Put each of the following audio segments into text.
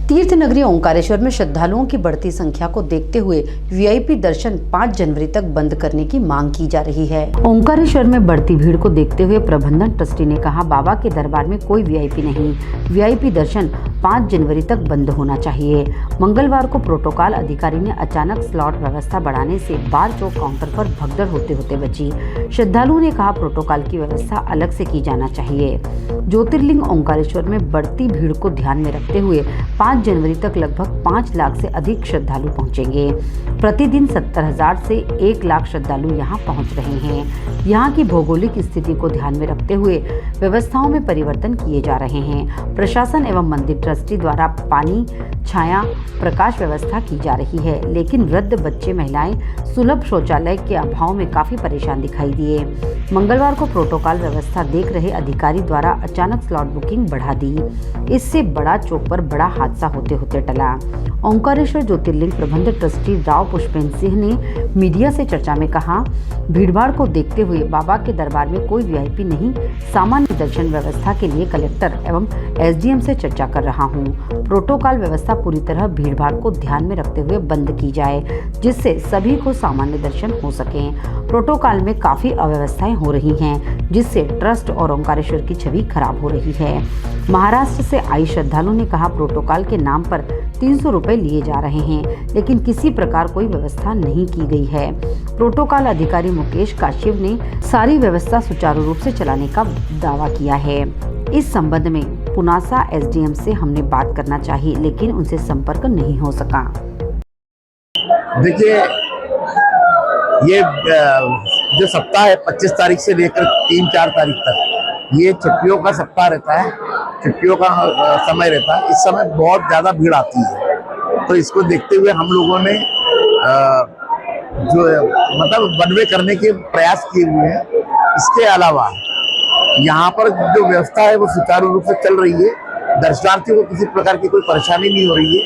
तीर्थ नगरी ओंकारेश्वर में श्रद्धालुओं की बढ़ती संख्या को देखते हुए वीआईपी दर्शन 5 जनवरी तक बंद करने की मांग की जा रही है। ओंकारेश्वर में बढ़ती भीड़ को देखते हुए प्रबंधन ट्रस्टी ने कहा, बाबा के दरबार में कोई वीआईपी नहीं, वीआईपी दर्शन 5 जनवरी तक बंद होना चाहिए। मंगलवार को प्रोटोकॉल अधिकारी ने अचानक स्लॉट व्यवस्था बढ़ाने से बार चौक काउंटर पर भगदड़ होते होते बची। श्रद्धालुओं ने कहा, प्रोटोकॉल की व्यवस्था अलग से की जाना चाहिए। ज्योतिर्लिंग ओंकारेश्वर में बढ़ती भीड़ को ध्यान में रखते हुए 5 जनवरी तक लगभग 5 लाख से अधिक श्रद्धालु पहुंचेंगे। प्रतिदिन 70,000 से 1 लाख श्रद्धालु यहां पहुंच रहे हैं। यहां की भौगोलिक स्थिति को ध्यान में रखते हुए व्यवस्थाओं में परिवर्तन किए जा रहे हैं। प्रशासन एवं मंदिर ट्रस्टी द्वारा पानी, छाया, प्रकाश व्यवस्था की जा रही है, लेकिन वृद्ध, बच्चे, महिलाएं सुलभ शौचालय के अभाव में काफी परेशान दिखाई दिए। मंगलवार को प्रोटोकॉल व्यवस्था देख रहे अधिकारी द्वारा अचानक स्लॉट बुकिंग बढ़ा दी। इससे बड़ा चौक पर बड़ा हादसा होते होते टला। ओंकारेश्वर ज्योतिर्लिंग प्रबंध ट्रस्टी राव पुष्पेंद्र सिंह ने मीडिया से चर्चा में कहा, भीड़भाड़ को देखते हुए बाबा के दरबार में कोई वीआईपी नहीं, सामान्य दर्शन व्यवस्था के लिए कलेक्टर एवं एसडीएम से चर्चा कर रहा हूं। प्रोटोकॉल व्यवस्था पूरी तरह भीड़भाड़ को ध्यान में रखते हुए बंद की जाए, जिससे सभी को सामान्य दर्शन हो सके। प्रोटोकॉल में काफी अव्यवस्थाएं हो रही हैं, जिससे ट्रस्ट और ओंकारेश्वर की छवि खराब हो रही है। महाराष्ट्र से आई श्रद्धालुओं ने कहा, प्रोटोकॉल के नाम पर 300 रुपए लिए जा रहे हैं, लेकिन किसी प्रकार कोई व्यवस्था नहीं की गई है। प्रोटोकॉल अधिकारी मुकेश काश्यप ने सारी व्यवस्था सुचारू रूप से चलाने का दावा किया है। इस संबंध में पुनासा एसडीएम से हमने बात करना चाहिए, लेकिन उनसे संपर्क नहीं हो सका। देखिए, ये जो सप्ताह है 25 तारीख से लेकर 3-4 तारीख तक, ये छुट्टियों का सप्ताह रहता है, छुट्टियों का समय रहता है। इस समय बहुत ज़्यादा भीड़ आती है, तो इसको देखते हुए हम लोगों ने जो मतलब वन वे करने के प्रयास किए हुए हैं। इसके अलावा यहाँ पर जो व्यवस्था है वो सुचारू रूप से चल रही है। दर्शनार्थियों को किसी प्रकार की कोई परेशानी नहीं हो रही है,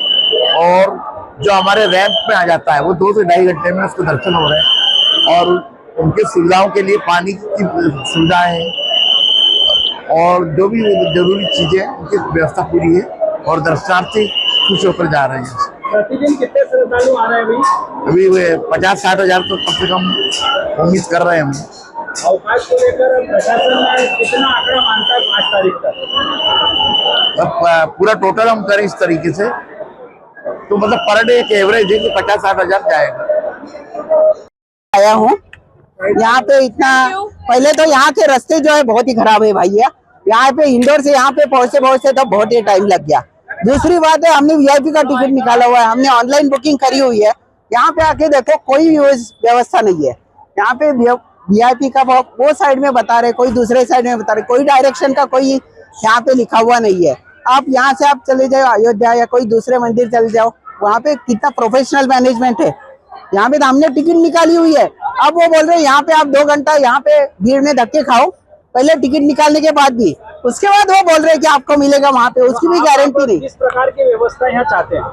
और जो हमारे रैंप में आ जाता है वो 2 से ढाई घंटे में उसके दर्शन हो रहे हैं, और उनके सुविधाओं के लिए पानी की सुविधाएं हैं और जो भी जरूरी चीजें उनकी व्यवस्था पूरी है, और दर्शनार्थी खुश होकर जा रहे हैं। प्रतिदिन कितने श्रद्धालु आ रहे हैं भाई? अभी वे 50-60 हजार तो कम से कम उम्मीद कर रहे हैं हम। अवकाश को लेकर प्रशासन में कितना आंकड़ा मानता है 5 तारीख तक? अब पूरा टोटल हम करें इस तरीके से तो मतलब पर डे एक एवरेज है कि 50-60 हजार जाएगा। आया हूँ यहाँ पे, इतना पहले तो यहाँ के रास्ते जो है बहुत ही खराब है भैया। यहाँ पे इंदौर से यहाँ पे पहुँचते तो बहुत ही टाइम लग गया। दूसरी बात है, हमने वीआईपी का टिकट निकाला हुआ है, हमने ऑनलाइन बुकिंग करी हुई है। यहाँ पे आके देखो कोई व्यवस्था नहीं है। यहाँ पे वीआईपी का वो साइड में बता रहे, कोई दूसरे साइड में बता रहे, कोई डायरेक्शन का कोई यहाँ पे लिखा हुआ नहीं है। आप यहाँ से आप चले जाओ अयोध्या या कोई दूसरे मंदिर चले जाओ, वहाँ पे कितना प्रोफेशनल मैनेजमेंट है। यहाँ पे तो हमने टिकट निकाली हुई है, अब वो बोल रहे हैं यहाँ पे आप 2 घंटा यहाँ पे भीड़ में धक्के खाओ, पहले टिकट निकालने के बाद भी, उसके बाद वो बोल रहे हैं कि आपको मिलेगा वहाँ पे, उसकी भी गारंटी नहीं। किस प्रकार की व्यवस्था यहाँ चाहते हैं?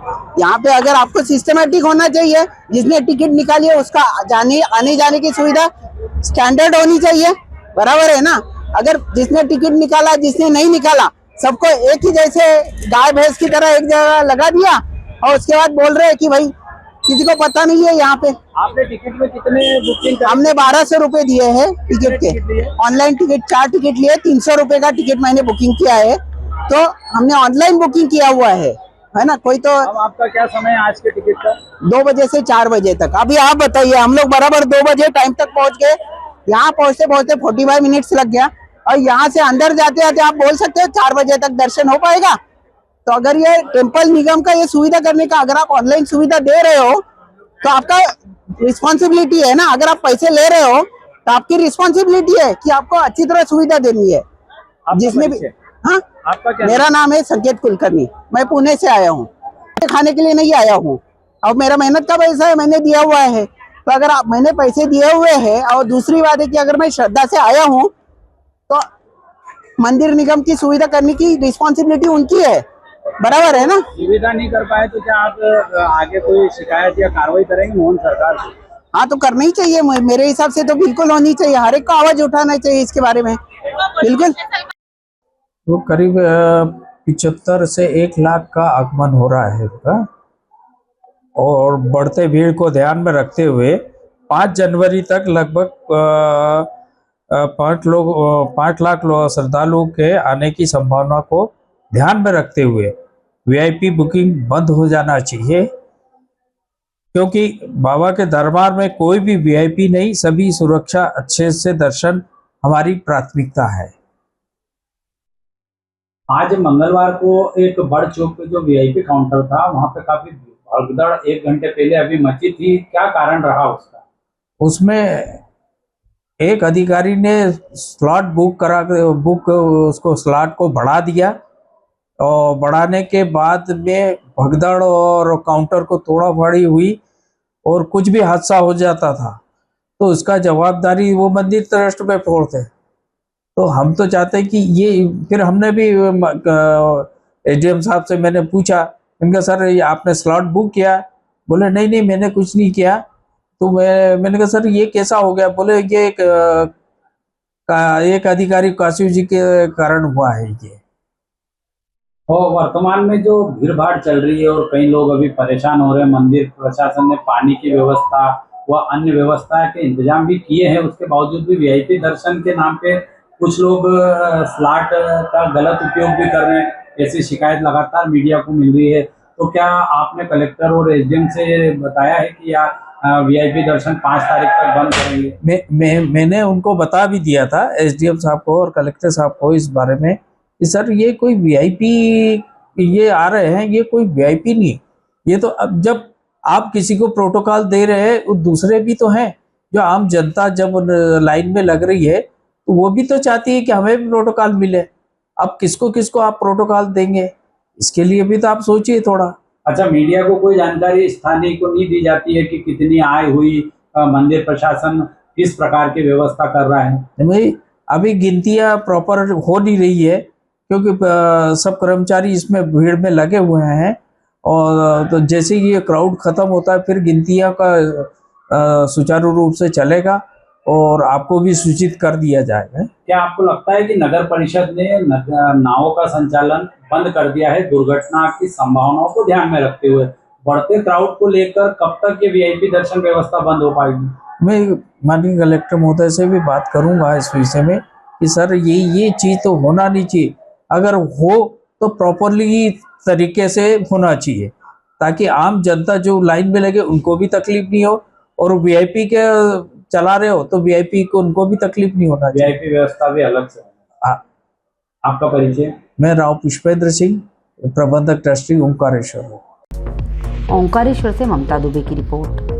यहाँ पे अगर आपको सिस्टमेटिक होना चाहिए, जिसने टिकट निकाली है उसका आने जाने की सुविधा स्टैंडर्ड होनी चाहिए, बराबर है ना। अगर जिसने टिकट निकाला, जिसने नहीं निकाला, सबको एक ही जैसे गाय भैंस की तरह एक जगह लगा दिया, और उसके बाद बोल रहे हैं कि भाई किसी को पता नहीं है। यहाँ पे आपने टिकट में कितने बुकिंग? हमने 1200 रुपए दिए हैं टिकट के, ऑनलाइन टिकट 4 टिकट लिए, 300 रुपए का टिकट मैंने बुकिंग किया है, तो हमने ऑनलाइन बुकिंग किया हुआ है ना। कोई तो अब आपका क्या समय है आज के टिकट का? 2 बजे से 4 बजे तक। अभी आप बताइए, हम लोग बराबर 2 बजे टाइम तक पहुंच गए, यहाँ पहुंचते 45 मिनट्स लग गया, और यहाँ से अंदर जाते जाते आप बोल सकते हो 4 बजे तक दर्शन हो पाएगा? तो अगर ये टेम्पल निगम का ये सुविधा करने का, अगर आप ऑनलाइन सुविधा दे रहे हो तो आपका रिस्पॉन्सिबिलिटी है ना। अगर आप पैसे ले रहे हो तो आपकी रिस्पॉन्सिबिलिटी है कि आपको अच्छी तरह सुविधा देनी है। जिसमें भी, हाँ, आपका क्या? मेरा नाम है संकेत कुलकर्णी, मैं पुणे से आया हूँ, खाने के लिए नहीं आया हूँ। अब मेरा मेहनत का पैसा है, मैंने दिया हुआ है। तो अगर मैंने पैसे दिए हुए हैं, और दूसरी बात है कि अगर मैं श्रद्धा से आया हूँ तो मंदिर निगम की सुविधा करने की रिस्पॉन्सिबिलिटी उनकी है, बराबर है ना। सुविधा नहीं कर पाए तो क्या आप आगे कोई शिकायत या कार्रवाई करेंगे मोहन सरकार से? हाँ, तो करना ही चाहिए, मेरे हिसाब से तो बिल्कुल होनी चाहिए, हर एक को आवाज उठाना चाहिए इसके बारे में, बिल्कुल। तो करीब 75 से 1 लाख का आगमन हो रहा है इनका। और बढ़ते भीड़ को ध्यान में रखते हुए 5 जनवरी तक लगभग 5 लाख श्रद्धालुओं के आने की संभावना को ध्यान में रखते हुए वीआईपी बुकिंग बंद हो जाना चाहिए, क्योंकि बाबा के दरबार में कोई भी वीआईपी नहीं, सभी सुरक्षा अच्छे से दर्शन हमारी प्राथमिकता है। आज मंगलवार को एक बड़ चौक पे जो वीआईपी काउंटर था वहां पे काफी भगदड़ 1 घंटे पहले अभी मची थी, क्या कारण रहा उसका? उसमें एक अधिकारी ने स्लॉट बुक उसको स्लॉट को बढ़ा दिया और बढ़ाने के बाद में भगदड़ और काउंटर को तोड़ाफोड़ी हुई और कुछ भी हादसा हो जाता था तो उसका जवाबदारी वो मंदिर ट्रस्ट पे छोड़ते। तो हम तो चाहते हैं कि ये, फिर हमने भी एसडीएम साहब से मैंने पूछा, इनका सर ये आपने स्लॉट बुक किया? बोले नहीं नहीं मैंने कुछ नहीं किया। तो मैंने कहा सर ये कैसा हो गया? बोले ये एक अधिकारी काशी जी के कारण हुआ है ये। और वर्तमान में जो भीड़ भाड़ चल रही है और कई लोग अभी परेशान हो रहे हैं, मंदिर प्रशासन ने पानी की व्यवस्था व अन्य व्यवस्था के इंतजाम भी किए हैं, उसके बावजूद भी वीआईपी दर्शन के नाम पे कुछ लोग स्लॉट का गलत उपयोग भी कर रहे हैं, ऐसी शिकायत लगातार मीडिया को मिल रही है। तो क्या आपने कलेक्टर और एसडीएम से बताया है कि वीआईपी दर्शन 5 तारीख तक बंद करेंगे? मैंने उनको बता भी दिया था, एसडीएम साहब को और कलेक्टर साहब को, इस बारे में कि सर ये कोई वीआईपी ये आ रहे हैं, ये कोई वीआईपी नहीं। ये तो अब जब आप किसी को प्रोटोकॉल दे रहे हैं, दूसरे भी तो हैं जो आम जनता जब लाइन में लग रही है तो वो भी तो चाहती है कि हमें भी प्रोटोकॉल मिले। अब किसको किसको आप प्रोटोकॉल देंगे, इसके लिए भी तो आप सोचिए थोड़ा। अच्छा, मीडिया को कोई जानकारी स्थानीय को नहीं दी जाती है कि कितनी आय हुई, मंदिर प्रशासन किस प्रकार की व्यवस्था कर रहा है? भाई अभी गिनतियां प्रॉपर हो नहीं रही है, क्योंकि सब कर्मचारी इसमें भीड़ में लगे हुए हैं। और तो जैसे ही ये क्राउड खत्म होता है फिर गिनतियां का सुचारू रूप से चलेगा और आपको भी सूचित कर दिया जाएगा। क्या आपको लगता है कि नगर परिषद ने नावों का संचालन बंद कर दिया है दुर्घटना की संभावनाओं को ध्यान में रखते हुए? बढ़ते क्राउड को लेकर कब तक ये वीआईपी दर्शन व्यवस्था बंद हो पाएगी? मैं माननीय कलेक्टर महोदय से भी बात करूंगा इस विषय में कि सर ये चीज तो होना नहीं चाहिए, अगर हो तो प्रॉपरली तरीके से होना चाहिए, ताकि आम जनता जो लाइन में लगे उनको भी तकलीफ नहीं हो, और वीआईपी के चला रहे हो तो वीआईपी को उनको भी तकलीफ नहीं होना चाहिए। वीआईपी व्यवस्था भी अलग से। आपका परिचय? मैं राव पुष्पेंद्र सिंह, प्रबंधक ट्रस्टी ओंकारेश्वर। ओंकारेश्वर से ममता दुबे की रिपोर्ट।